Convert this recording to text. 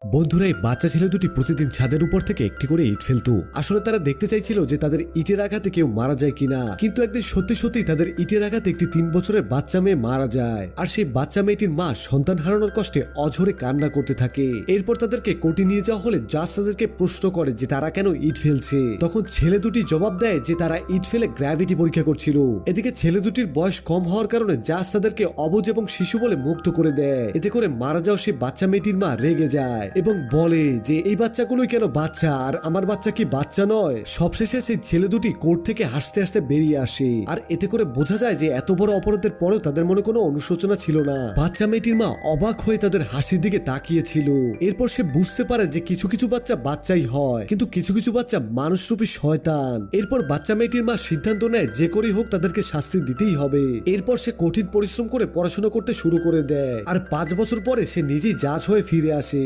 বন্ধুরা, এই বাচ্চা ছেলে দুটি প্রতিদিন ছাদের উপর থেকে একটি করে ইট ফেলতো। আসলে তারা দেখতে চাইছিল যে তাদের ইটের আঘাতে কেউ মারা যায় কিনা। কিন্তু একদিন সত্যি সত্যি তাদের ইটের আঘাতে একটি 3 বছরের বাচ্চা মেয়ে মারা যায়। আর সেই বাচ্চা মেয়েটির মা সন্তান হারানোর কষ্টে অঝরে কান্না করতে থাকে। এরপর তাদেরকে কোর্টে নিয়ে যাওয়া হলে জাজ তাদেরকে প্রশ্ন করে যে তারা কেন ইট ফেলছে। তখন ছেলে দুটি জবাব দেয় যে তারা ইট ফেলে গ্র্যাভিটি পরীক্ষা করছিল। এদিকে ছেলে দুটির বয়স কম হওয়ার কারণে জাজ তাদেরকে অবুঝ এবং শিশু বলে মুক্ত করে দেয়। এতে করে মারা যাওয়া সেই বাচ্চা মেয়েটির মা রেগে যায় এবং বলে যে এই বাচ্চাগুলোই কেন বাচ্চা, আর আমার বাচ্চা কি বাচ্চা নয়। সবশেষে সেই ছেলে দুটি কোর্ট থেকে হাসতে হাসতে বেরিয়ে আসে। আর এতে করে বোঝা যায় যে এত বড় অপরাধের পরেও তাদের মনে কোনো অনুশোচনা ছিল না। বাচ্চা মেয়েটির মা অবাক হয়ে তাদের হাসির দিকে তাকিয়েছিল। এরপর সে বুঝতে পারে যে কিছু কিছু বাচ্চা বাচ্চাই হয়, কিন্তু কিছু কিছু বাচ্চা মানুষরূপী শয়তান। এরপর বাচ্চা মেয়েটির মা সিদ্ধান্ত নেয় যে করেই হোক তাদেরকে শাস্তি দিতেই হবে। এরপর সে কঠিন পরিশ্রম করে পড়াশোনা করতে শুরু করে দেয়। আর 5 বছর পরে সে নিজেই জাজ হয়ে ফিরে আসে।